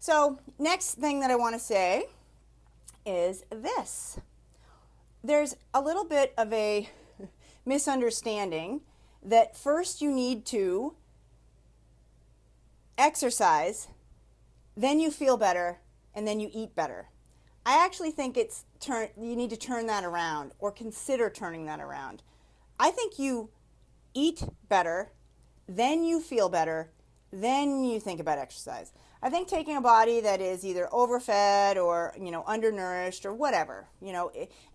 So next thing that I want to say is this. There's a little bit of a misunderstanding that first you need to exercise, then you feel better, and then you eat better. I actually think you need to turn that around or consider turning that around. I think you eat better, then you feel better, then you think about exercise. I think taking a body that is either overfed or, undernourished or whatever,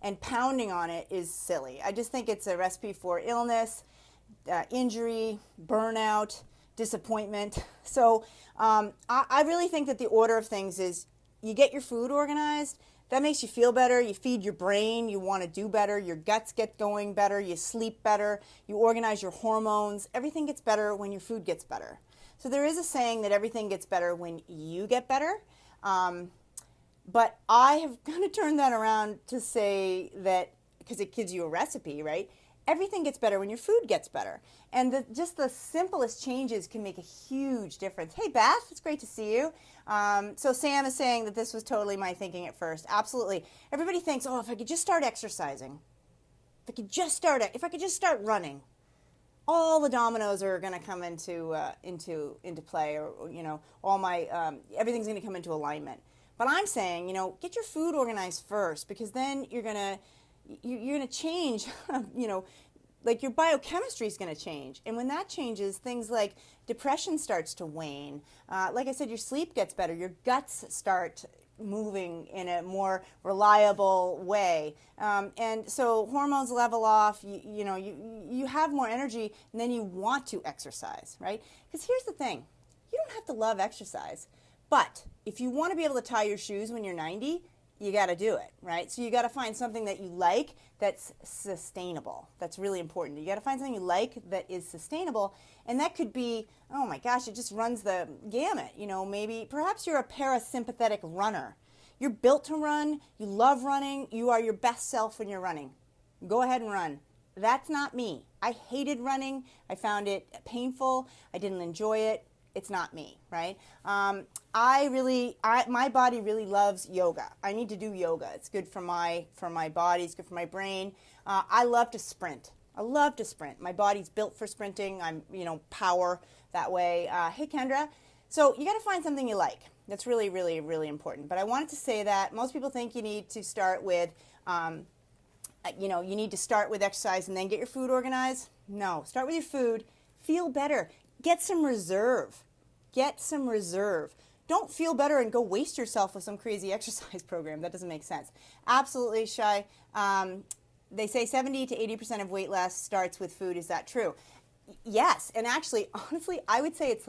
and pounding on it is silly. I just think it's a recipe for illness, injury, burnout, disappointment. So I really think that the order of things is you get your food organized. That makes you feel better. You feed your brain. You want to do better. Your guts get going better. You sleep better. You organize your hormones. Everything gets better when your food gets better. So there is a saying that everything gets better when you get better. But I have kind of turned that around to say that, because it gives you a recipe, right? Everything gets better when your food gets better. And just the simplest changes can make a huge difference. Hey, Beth, it's great to see you. So Sam is saying that this was totally my thinking at first. Absolutely. Everybody thinks, oh, if I could just start exercising, if I could just start running, all the dominoes are going to come into play, or all my everything's going to come into alignment. But I'm saying, get your food organized first, because then you're gonna change, like your biochemistry is going to change. And when that changes, things like depression starts to wane. Like I said, your sleep gets better. Your guts start moving in a more reliable way. And so hormones level off, you have more energy, and then you want to exercise, right? Because here's the thing. You don't have to love exercise. But if you want to be able to tie your shoes when you're 90, you got to do it, right? So you got to find something that you like that's sustainable. That's really important. You got to find something you like that is sustainable, and that could be, oh my gosh, it just runs the gamut. Perhaps you're a parasympathetic runner. You're built to run. You love running. You are your best self when you're running. Go ahead and run. That's not me. I hated running. I found it painful. I didn't enjoy it. It's not me, right? My body really loves yoga. I need to do yoga. It's good for my body. It's good for my brain. I love to sprint. My body's built for sprinting. I'm, power that way. Hey, Kendra. So you got to find something you like. That's really, really, really important. But I wanted to say that most people think you need to start with, you need to start with exercise and then get your food organized. No, start with your food. Feel better. Get some reserve. Don't feel better and go waste yourself with some crazy exercise program. That doesn't make sense. Absolutely, Shy. They say 70 to 80% of weight loss starts with food. Is that true? Yes. And actually, honestly, I would say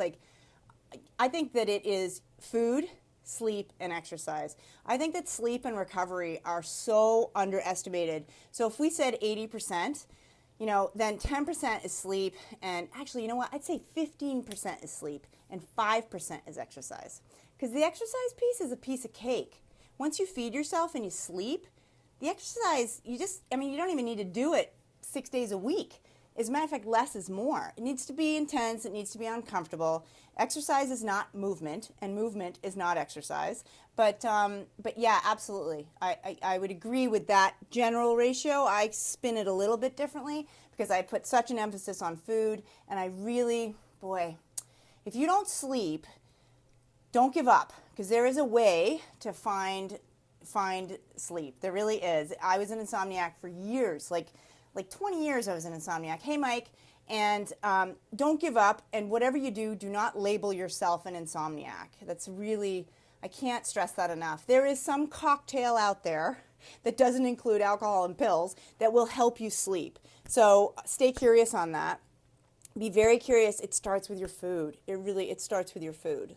I think that it is food, sleep, and exercise. I think that sleep and recovery are so underestimated. So if we said 80%, then 10% is sleep, and actually, you know what? I'd say 15% is sleep and 5% is exercise. Because the exercise piece is a piece of cake. Once you feed yourself and you sleep, the exercise, you don't even need to do it 6 days a week. As a matter of fact, less is more. It needs to be intense. It needs to be uncomfortable. Exercise is not movement, and movement is not exercise. But yeah, absolutely. I would agree with that general ratio. I spin it a little bit differently because I put such an emphasis on food, and I really, boy, if you don't sleep, don't give up, because there is a way to find sleep. There really is. I was an insomniac for years, like 20 years I was an insomniac. Hey, Mike. And don't give up. And whatever you do, do not label yourself an insomniac. That's really, I can't stress that enough. There is some cocktail out there that doesn't include alcohol and pills that will help you sleep. So stay curious on that. Be very curious. It starts with your food. It starts with your food.